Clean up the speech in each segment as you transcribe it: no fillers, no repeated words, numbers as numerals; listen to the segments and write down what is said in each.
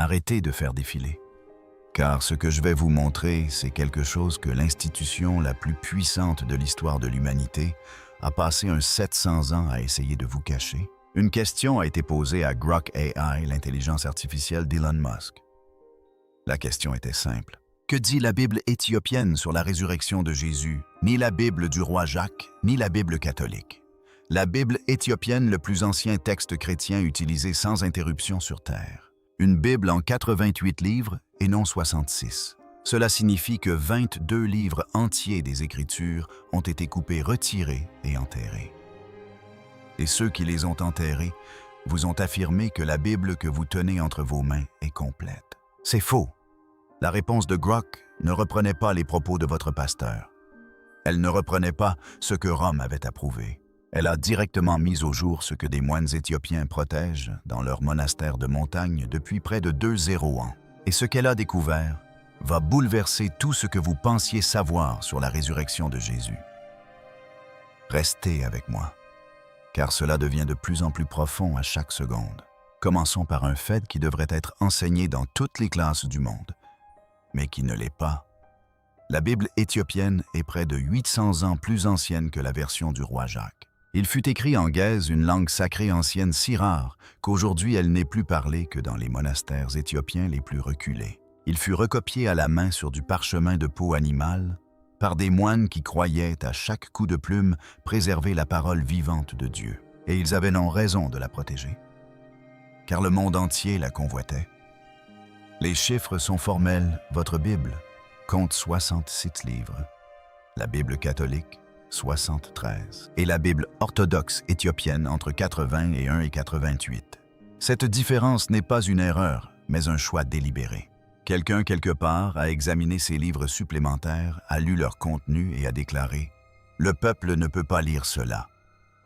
Arrêtez de faire défiler. Car ce que je vais vous montrer, c'est quelque chose que l'institution la plus puissante de l'histoire de l'humanité a passé un 700 ans à essayer de vous cacher. Une question a été posée à Grok AI, l'intelligence artificielle d'Elon Musk. La question était simple. Que dit la Bible éthiopienne sur la résurrection de Jésus? Ni la Bible du roi Jacques, ni la Bible catholique. La Bible éthiopienne, le plus ancien texte chrétien utilisé sans interruption sur Terre. Une Bible en 88 livres et non 66. Cela signifie que 22 livres entiers des Écritures ont été coupés, retirés et enterrés. Et ceux qui les ont enterrés vous ont affirmé que la Bible que vous tenez entre vos mains est complète. C'est faux. La réponse de Grok ne reprenait pas les propos de votre pasteur. Elle ne reprenait pas ce que Rome avait approuvé. Elle a directement mis au jour ce que des moines éthiopiens protègent dans leur monastère de montagne depuis près de 2000 ans. Et ce qu'elle a découvert va bouleverser tout ce que vous pensiez savoir sur la résurrection de Jésus. Restez avec moi, car cela devient de plus en plus profond à chaque seconde. Commençons par un fait qui devrait être enseigné dans toutes les classes du monde, mais qui ne l'est pas. La Bible éthiopienne est près de 800 ans plus ancienne que la version du roi Jacques. Il fut écrit en guèze, une langue sacrée ancienne si rare qu'aujourd'hui elle n'est plus parlée que dans les monastères éthiopiens les plus reculés. Il fut recopié à la main sur du parchemin de peau animale par des moines qui croyaient à chaque coup de plume préserver la parole vivante de Dieu. Et ils avaient non raison de la protéger, car le monde entier la convoitait. Les chiffres sont formels, votre Bible compte 66 livres, la Bible catholique 73, et la Bible orthodoxe éthiopienne entre 80 et 1 et 88. Cette différence n'est pas une erreur, mais un choix délibéré. Quelqu'un quelque part a examiné ces livres supplémentaires, a lu leur contenu et a déclaré « Le peuple ne peut pas lire cela ».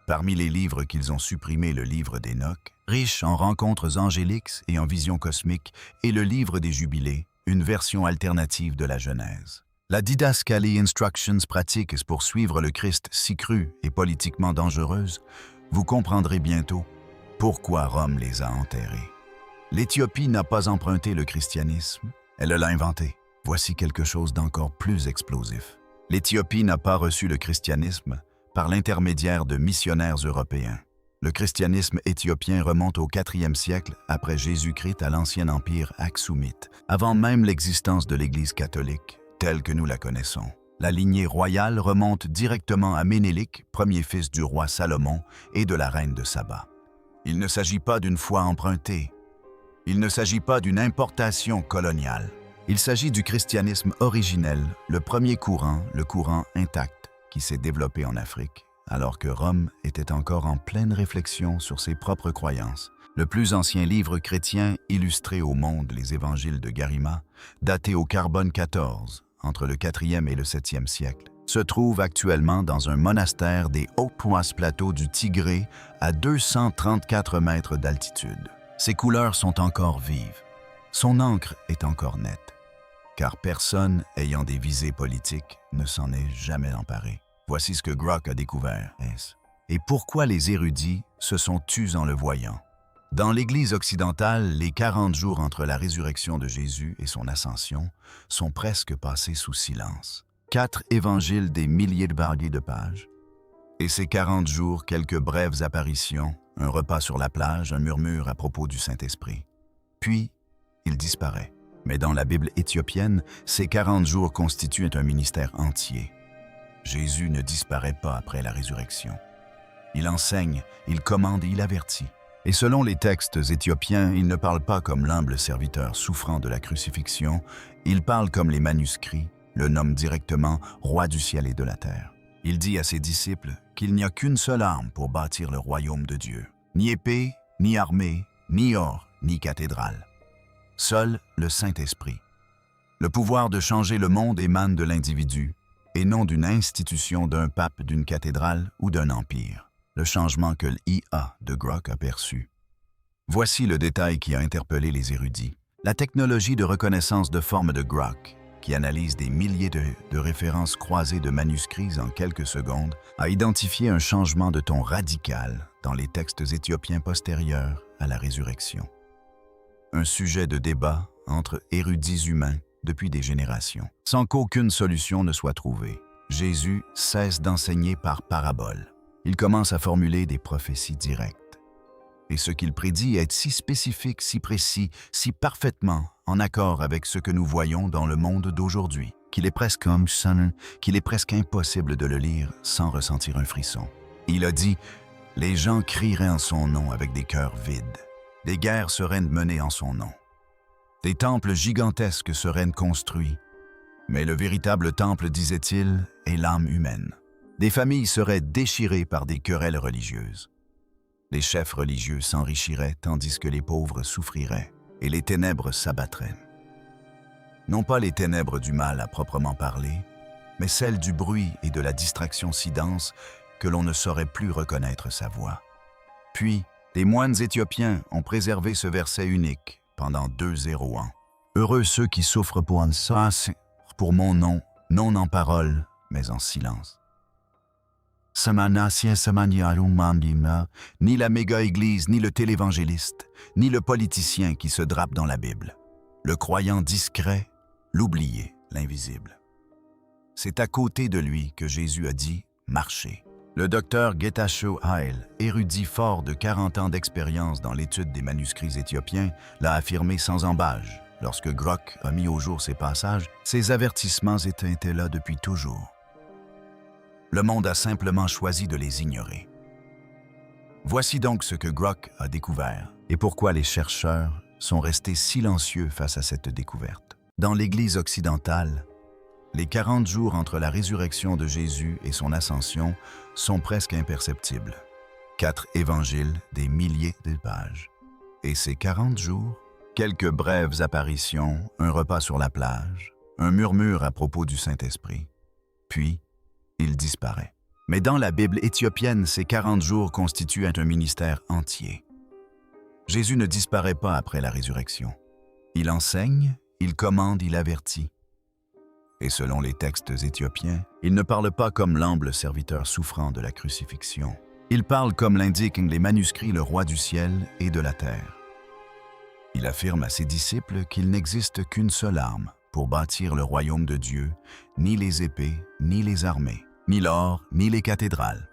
Parmi les livres qu'ils ont supprimé, le livre d'Enoch, riche en rencontres angéliques et en visions cosmiques, et le livre des Jubilés, une version alternative de la Genèse. La didascalie Instructions pratiques pour suivre le Christ si crue et politiquement dangereuse, vous comprendrez bientôt pourquoi Rome les a enterrés. L'Éthiopie n'a pas emprunté le christianisme, elle l'a inventé. Voici quelque chose d'encore plus explosif. L'Éthiopie n'a pas reçu le christianisme par l'intermédiaire de missionnaires européens. Le christianisme éthiopien remonte au IVe siècle après Jésus-Christ à l'ancien empire aksoumite, avant même l'existence de l'Église catholique, telle que nous la connaissons. La lignée royale remonte directement à Ménélik, premier fils du roi Salomon et de la reine de Saba. Il ne s'agit pas d'une foi empruntée. Il ne s'agit pas d'une importation coloniale. Il s'agit du christianisme originel, le premier courant, le courant intact, qui s'est développé en Afrique, alors que Rome était encore en pleine réflexion sur ses propres croyances. Le plus ancien livre chrétien illustré au monde, les évangiles de Garima, daté au carbone 14, entre le 4e et le 7e siècle, se trouve actuellement dans un monastère des hauts plateaux du Tigré à 234 mètres d'altitude. Ses couleurs sont encore vives. Son encre est encore nette, car personne ayant des visées politiques ne s'en est jamais emparé. Voici ce que Grok a découvert. Et pourquoi les érudits se sont tus en le voyant? Dans l'Église occidentale, les 40 jours entre la résurrection de Jésus et son ascension sont presque passés sous silence. 4 évangiles des milliers de pages. Et ces 40 jours, quelques brèves apparitions, un repas sur la plage, un murmure à propos du Saint-Esprit. Puis, il disparaît. Mais dans la Bible éthiopienne, ces 40 jours constituent un ministère entier. Jésus ne disparaît pas après la résurrection. Il enseigne, il commande et il avertit. Et selon les textes éthiopiens, il ne parle pas comme l'humble serviteur souffrant de la crucifixion, il parle comme les manuscrits, le nomment directement roi du ciel et de la terre. Il dit à ses disciples qu'il n'y a qu'une seule arme pour bâtir le royaume de Dieu. Ni épée, ni armée, ni or, ni cathédrale. Seul le Saint-Esprit. Le pouvoir de changer le monde émane de l'individu, et non d'une institution, d'un pape, d'une cathédrale ou d'un empire. Le changement que l'IA de Grok a perçu. Voici le détail qui a interpellé les érudits. La technologie de reconnaissance de forme de Grok, qui analyse des milliers de références croisées de manuscrits en quelques secondes, a identifié un changement de ton radical dans les textes éthiopiens postérieurs à la résurrection. un sujet de débat entre érudits humains depuis des générations. Sans qu'aucune solution ne soit trouvée, Jésus cesse d'enseigner par parabole. Il commence à formuler des prophéties directes. Et ce qu'il prédit est si spécifique, si précis, si parfaitement en accord avec ce que nous voyons dans le monde d'aujourd'hui, qu'il est presque impossible de le lire sans ressentir un frisson. Il a dit « Les gens crieraient en son nom avec des cœurs vides. Des guerres seraient menées en son nom. Des temples gigantesques seraient construits. Mais le véritable temple, disait-il, est l'âme humaine. Des familles seraient déchirées par des querelles religieuses. Les chefs religieux s'enrichiraient tandis que les pauvres souffriraient, et les ténèbres s'abattraient. Non pas les ténèbres du mal à proprement parler, mais celles du bruit et de la distraction si dense que l'on ne saurait plus reconnaître sa voix. Puis, les moines éthiopiens ont préservé ce verset unique pendant 2 ans. Heureux ceux qui souffrent pour mon nom, non en parole, mais en silence. Ni la méga-église, ni le télévangéliste, ni le politicien qui se drape dans la Bible. Le croyant discret, l'oublié, l'invisible. C'est à côté de lui que Jésus a dit « marchez ». Le docteur Getachew Haile, érudit fort de 40 ans d'expérience dans l'étude des manuscrits éthiopiens, l'a affirmé sans embâche. Lorsque Grok a mis au jour ces passages, ces avertissements étaient là depuis toujours. Le monde a simplement choisi de les ignorer. Voici donc ce que Grok a découvert et pourquoi les chercheurs sont restés silencieux face à cette découverte. Dans l'Église occidentale, les 40 jours entre la résurrection de Jésus et son ascension sont presque imperceptibles. 4 évangiles, des milliers de pages. Et ces 40 jours, quelques brèves apparitions, un repas sur la plage, un murmure à propos du Saint-Esprit. Puis, il disparaît. Mais dans la Bible éthiopienne, ces 40 jours constituent un ministère entier. Jésus ne disparaît pas après la résurrection. Il enseigne, il commande, il avertit. Et selon les textes éthiopiens, il ne parle pas comme l'humble serviteur souffrant de la crucifixion. Il parle comme l'indiquent les manuscrits le roi du ciel et de la terre. Il affirme à ses disciples qu'il n'existe qu'une seule arme pour bâtir le royaume de Dieu, ni les épées, ni les armées, ni l'or, ni les cathédrales.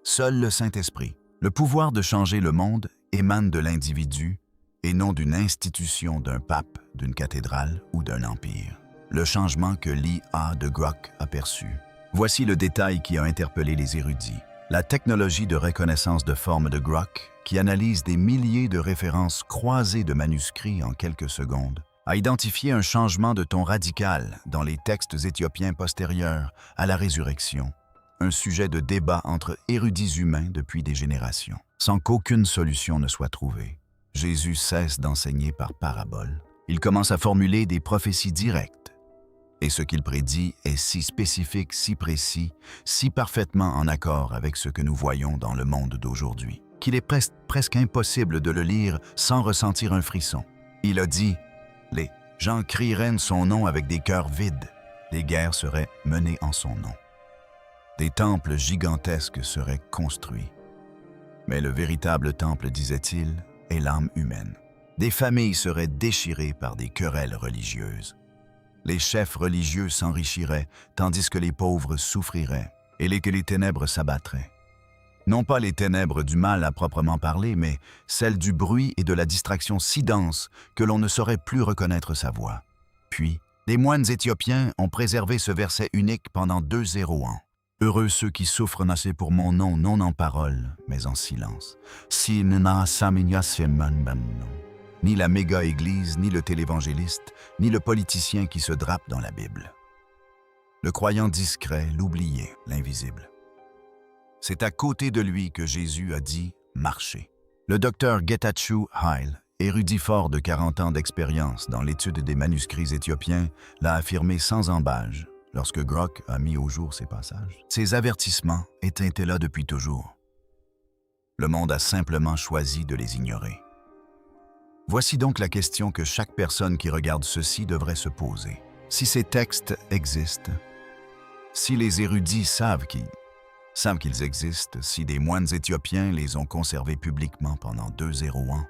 Seul le Saint-Esprit, le pouvoir de changer le monde, émane de l'individu et non d'une institution, d'un pape, d'une cathédrale ou d'un empire. Le changement que l'IA de Grok a perçu. Voici le détail qui a interpellé les érudits. La technologie de reconnaissance de forme de Grok, qui analyse des milliers de références croisées de manuscrits en quelques secondes, a identifié un changement de ton radical dans les textes éthiopiens postérieurs à la résurrection, un sujet de débat entre érudits humains depuis des générations. Sans qu'aucune solution ne soit trouvée, Jésus cesse d'enseigner par parabole. Il commence à formuler des prophéties directes. Et ce qu'il prédit est si spécifique, si précis, si parfaitement en accord avec ce que nous voyons dans le monde d'aujourd'hui, qu'il est presque impossible de le lire sans ressentir un frisson. Il a dit « Les gens crieraient son nom avec des cœurs vides. Des guerres seraient menées en son nom. Des temples gigantesques seraient construits. Mais le véritable temple, disait-il, est l'âme humaine. Des familles seraient déchirées par des querelles religieuses. Les chefs religieux s'enrichiraient, tandis que les pauvres souffriraient, et que les ténèbres s'abattraient. Non pas les ténèbres du mal à proprement parler, mais celles du bruit et de la distraction si dense que l'on ne saurait plus reconnaître sa voix. Puis, les moines éthiopiens ont préservé ce verset unique pendant 2 ans. Heureux ceux qui souffrent pour mon nom, non en parole, mais en silence. Ni la méga-église, ni le télévangéliste, ni le politicien qui se drape dans la Bible. Le croyant discret, l'oublié, l'invisible. C'est à côté de lui que Jésus a dit « marchez ». Le docteur Getachew Haile, érudit fort de 40 ans d'expérience dans l'étude des manuscrits éthiopiens, l'a affirmé sans embâche lorsque Grok a mis au jour ces passages. Ces avertissements étaient là depuis toujours. Le monde a simplement choisi de les ignorer. Voici donc la question que chaque personne qui regarde ceci devrait se poser. Si ces textes existent, si les érudits savent qu'ils existent, si des moines éthiopiens les ont conservés publiquement pendant 2 ans,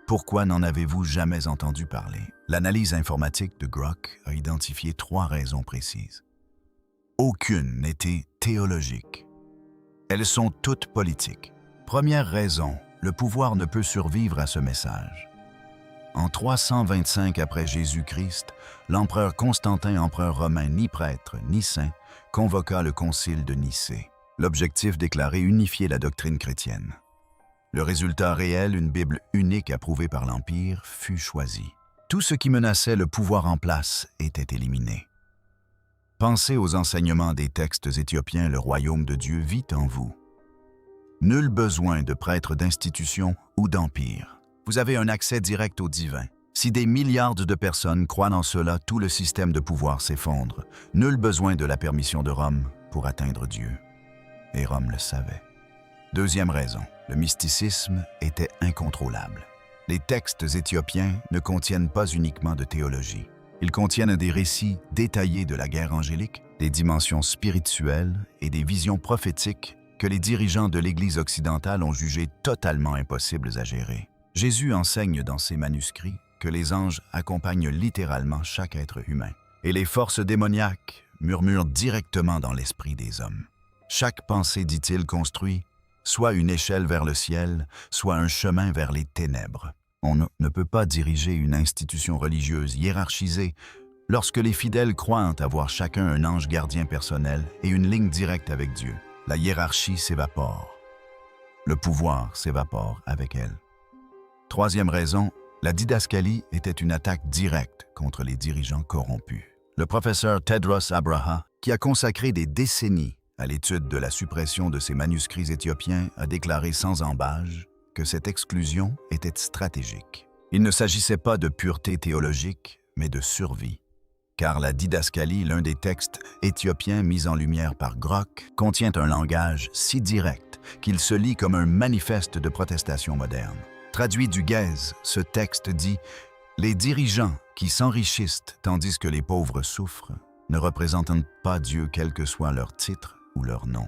Pourquoi n'en avez-vous jamais entendu parler? L'analyse informatique de Grok a identifié 3 raisons précises. Aucune n'était théologique. Elles sont toutes politiques. Première raison, le pouvoir ne peut survivre à ce message. En 325 après Jésus-Christ, l'empereur Constantin, empereur romain ni prêtre ni saint, convoqua le concile de Nicée. L'objectif déclaré unifier la doctrine chrétienne. Le résultat réel, une Bible unique approuvée par l'Empire, fut choisi. Tout ce qui menaçait le pouvoir en place était éliminé. Pensez aux enseignements des textes éthiopiens, le royaume de Dieu vit en vous. Nul besoin de prêtres d'institution ou d'empire. Vous avez un accès direct au divin. Si des milliards de personnes croient en cela, tout le système de pouvoir s'effondre. Nul besoin de la permission de Rome pour atteindre Dieu. Et Rome le savait. Deuxième raison, le mysticisme était incontrôlable. Les textes éthiopiens ne contiennent pas uniquement de théologie. Ils contiennent des récits détaillés de la guerre angélique, des dimensions spirituelles et des visions prophétiques que les dirigeants de l'Église occidentale ont jugées totalement impossibles à gérer. Jésus enseigne dans ses manuscrits que les anges accompagnent littéralement chaque être humain, et les forces démoniaques murmurent directement dans l'esprit des hommes. Chaque pensée, dit-il, construit soit une échelle vers le ciel, soit un chemin vers les ténèbres. On ne peut pas diriger une institution religieuse hiérarchisée lorsque les fidèles croient avoir chacun un ange gardien personnel et une ligne directe avec Dieu. La hiérarchie s'évapore. Le pouvoir s'évapore avec elle. Troisième raison, la didascalie était une attaque directe contre les dirigeants corrompus. Le professeur Tedros Abraha, qui a consacré des décennies à l'étude de la suppression de ces manuscrits éthiopiens, a déclaré sans ambages que cette exclusion était stratégique. Il ne s'agissait pas de pureté théologique, mais de survie. Car la didascalie, l'un des textes éthiopiens mis en lumière par Grok, contient un langage si direct qu'il se lit comme un manifeste de protestation moderne. Traduit du Guèze, ce texte dit « Les dirigeants qui s'enrichissent tandis que les pauvres souffrent ne représentent pas Dieu quel que soit leur titre ou leur nom. »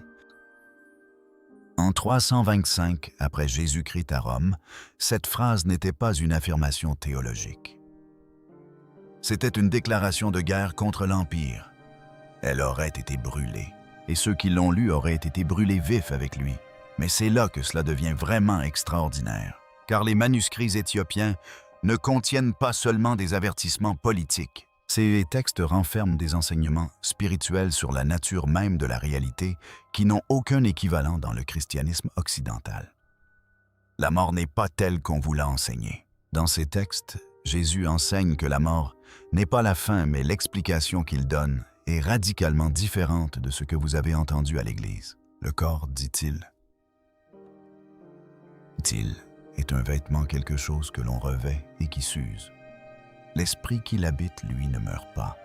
En 325 après Jésus-Christ à Rome, cette phrase n'était pas une affirmation théologique. C'était une déclaration de guerre contre l'Empire. Elle aurait été brûlée, et ceux qui l'ont lue auraient été brûlés vifs avec lui. Mais c'est là que cela devient vraiment extraordinaire, car les manuscrits éthiopiens ne contiennent pas seulement des avertissements politiques. Ces textes renferment des enseignements spirituels sur la nature même de la réalité qui n'ont aucun équivalent dans le christianisme occidental. La mort n'est pas telle qu'on vous l'a enseignée. Dans ces textes, Jésus enseigne que la mort n'est pas la fin, mais l'explication qu'il donne est radicalement différente de ce que vous avez entendu à l'Église. Le corps, dit-il, est un vêtement, quelque chose que l'on revêt et qui s'use. L'esprit qui l'habite, lui, ne meurt pas.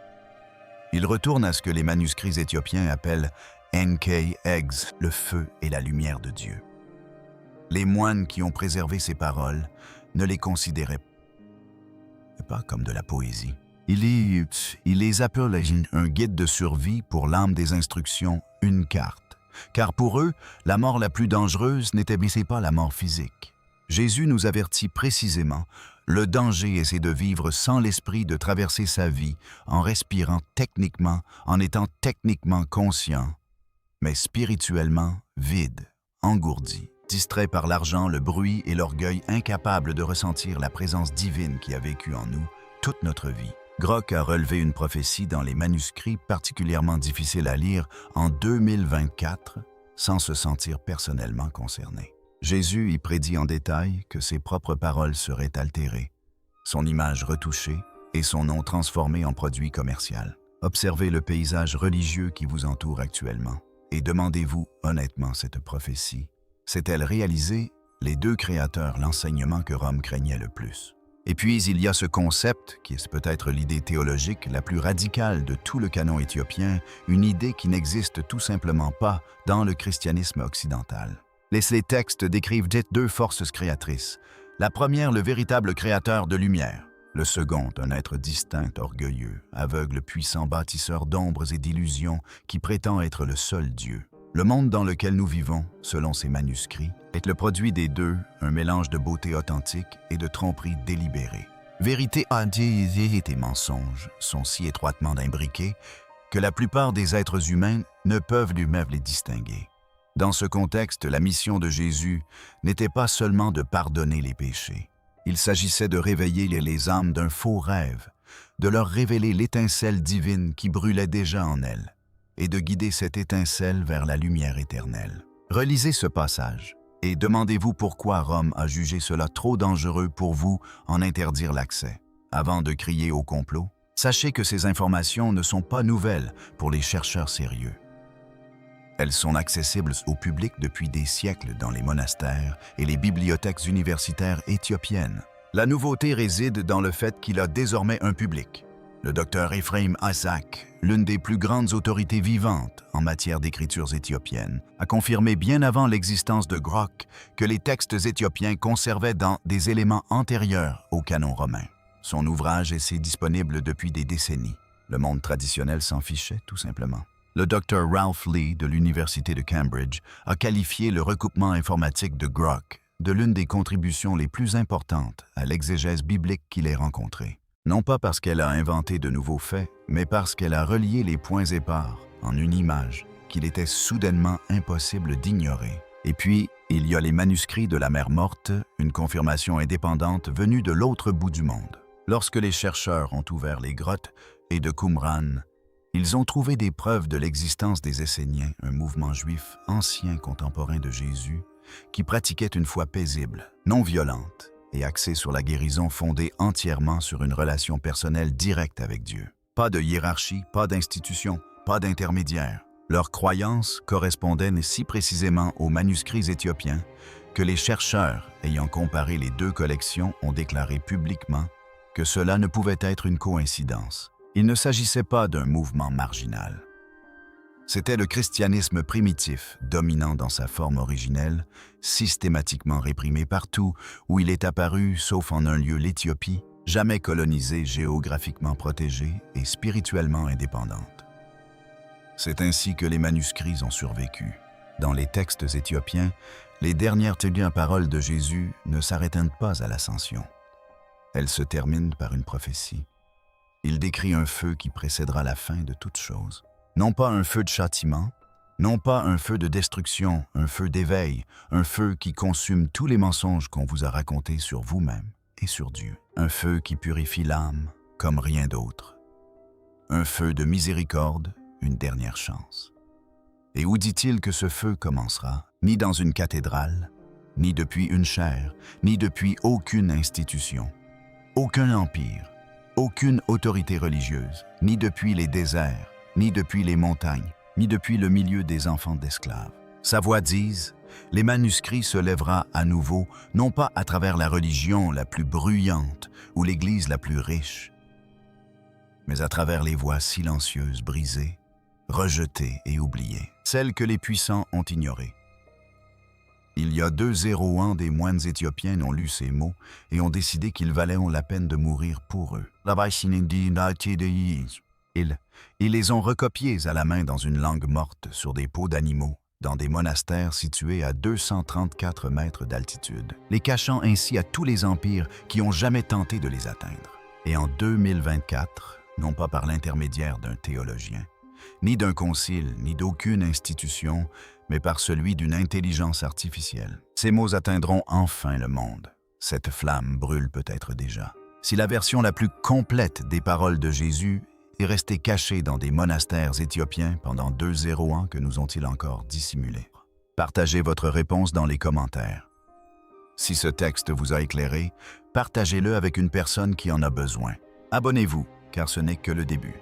Il retourne à ce que les manuscrits éthiopiens appellent Enki Eggs, le feu et la lumière de Dieu. Les moines qui ont préservé ces paroles ne les considéraient pas comme de la poésie. Il les appelait un guide de survie pour l'âme des instructions, une carte. Car pour eux, la mort la plus dangereuse n'établissait pas la mort physique. Jésus nous avertit précisément, le danger est de vivre sans l'esprit, de traverser sa vie en respirant techniquement, en étant techniquement conscient, mais spirituellement vide, engourdi, distrait par l'argent, le bruit et l'orgueil, incapable de ressentir la présence divine qui a vécu en nous toute notre vie. Grok a relevé une prophétie dans les manuscrits particulièrement difficile à lire en 2024 sans se sentir personnellement concerné. Jésus y prédit en détail que ses propres paroles seraient altérées, son image retouchée et son nom transformé en produit commercial. Observez le paysage religieux qui vous entoure actuellement et demandez-vous honnêtement cette prophétie. S'est-elle réalisée? Les deux créateurs, l'enseignement que Rome craignait le plus. Et puis, il y a ce concept, qui est peut-être l'idée théologique la plus radicale de tout le canon éthiopien, une idée qui n'existe tout simplement pas dans le christianisme occidental. Les textes décrivent deux forces créatrices. La première, le véritable créateur de lumière. Le second, un être distinct, orgueilleux, aveugle, puissant, bâtisseur d'ombres et d'illusions qui prétend être le seul Dieu. Le monde dans lequel nous vivons, selon ces manuscrits, est le produit des deux, un mélange de beauté authentique et de tromperie délibérée. Vérité et mensonges sont si étroitement imbriqués que la plupart des êtres humains ne peuvent lui-même les distinguer. Dans ce contexte, la mission de Jésus n'était pas seulement de pardonner les péchés. Il s'agissait de réveiller les âmes d'un faux rêve, de leur révéler l'étincelle divine qui brûlait déjà en elles, et de guider cette étincelle vers la lumière éternelle. Relisez ce passage et demandez-vous pourquoi Rome a jugé cela trop dangereux pour vous en interdire l'accès. Avant de crier au complot, sachez que ces informations ne sont pas nouvelles pour les chercheurs sérieux. Elles sont accessibles au public depuis des siècles dans les monastères et les bibliothèques universitaires éthiopiennes. La nouveauté réside dans le fait qu'il a désormais un public. Le docteur Ephraim Isaac, l'une des plus grandes autorités vivantes en matière d'écritures éthiopiennes, a confirmé bien avant l'existence de Grok que les textes éthiopiens conservaient dans des éléments antérieurs au canon romain. Son ouvrage est disponible depuis des décennies. Le monde traditionnel s'en fichait, tout simplement. Le docteur Ralph Lee de l'Université de Cambridge a qualifié le recoupement informatique de Grok de l'une des contributions les plus importantes à l'exégèse biblique qu'il ait rencontrée. Non pas parce qu'elle a inventé de nouveaux faits, mais parce qu'elle a relié les points épars en une image qu'il était soudainement impossible d'ignorer. Et puis, il y a les manuscrits de la mer Morte, une confirmation indépendante venue de l'autre bout du monde. Lorsque les chercheurs ont ouvert les grottes et de Qumran, ils ont trouvé des preuves de l'existence des Esséniens, un mouvement juif ancien contemporain de Jésus, qui pratiquait une foi paisible, non violente, et axée sur la guérison fondée entièrement sur une relation personnelle directe avec Dieu. Pas de hiérarchie, pas d'institution, pas d'intermédiaire. Leurs croyances correspondaient si précisément aux manuscrits éthiopiens que les chercheurs ayant comparé les deux collections ont déclaré publiquement que cela ne pouvait être une coïncidence. Il ne s'agissait pas d'un mouvement marginal. C'était le christianisme primitif, dominant dans sa forme originelle, systématiquement réprimé partout où il est apparu, sauf en un lieu, l'Éthiopie, jamais colonisée, géographiquement protégée et spirituellement indépendante. C'est ainsi que les manuscrits ont survécu. Dans les textes éthiopiens, les dernières paroles de Jésus ne s'arrêtent pas à l'ascension. Elles se terminent par une prophétie. Il décrit un feu qui précédera la fin de toutes choses. Non pas un feu de châtiment, non pas un feu de destruction, un feu d'éveil, un feu qui consume tous les mensonges qu'on vous a racontés sur vous-même et sur Dieu. Un feu qui purifie l'âme comme rien d'autre. Un feu de miséricorde, une dernière chance. Et où dit-il que ce feu commencera? Ni dans une cathédrale, ni depuis une chaire, ni depuis aucune institution, aucun empire, aucune autorité religieuse, ni depuis les déserts, ni depuis les montagnes, ni depuis le milieu des enfants d'esclaves. Sa voix dise, les manuscrits se lèvera à nouveau, non pas à travers la religion la plus bruyante ou l'Église la plus riche, mais à travers les voix silencieuses brisées, rejetées et oubliées, celles que les puissants ont ignorées. Il y a 200 ans, des moines éthiopiens ont lu ces mots et ont décidé qu'il valait la peine de mourir pour eux. Ils les ont recopiés à la main dans une langue morte sur des peaux d'animaux, dans des monastères situés à 234 mètres d'altitude, les cachant ainsi à tous les empires qui ont jamais tenté de les atteindre. Et en 2024, non pas par l'intermédiaire d'un théologien, ni d'un concile, ni d'aucune institution, mais par celui d'une intelligence artificielle. Ces mots atteindront enfin le monde. Cette flamme brûle peut-être déjà. Si la version la plus complète des paroles de Jésus est restée cachée dans des monastères éthiopiens pendant 200 ans, que nous ont-ils encore dissimulé? Partagez votre réponse dans les commentaires. Si ce texte vous a éclairé, partagez-le avec une personne qui en a besoin. Abonnez-vous, car ce n'est que le début.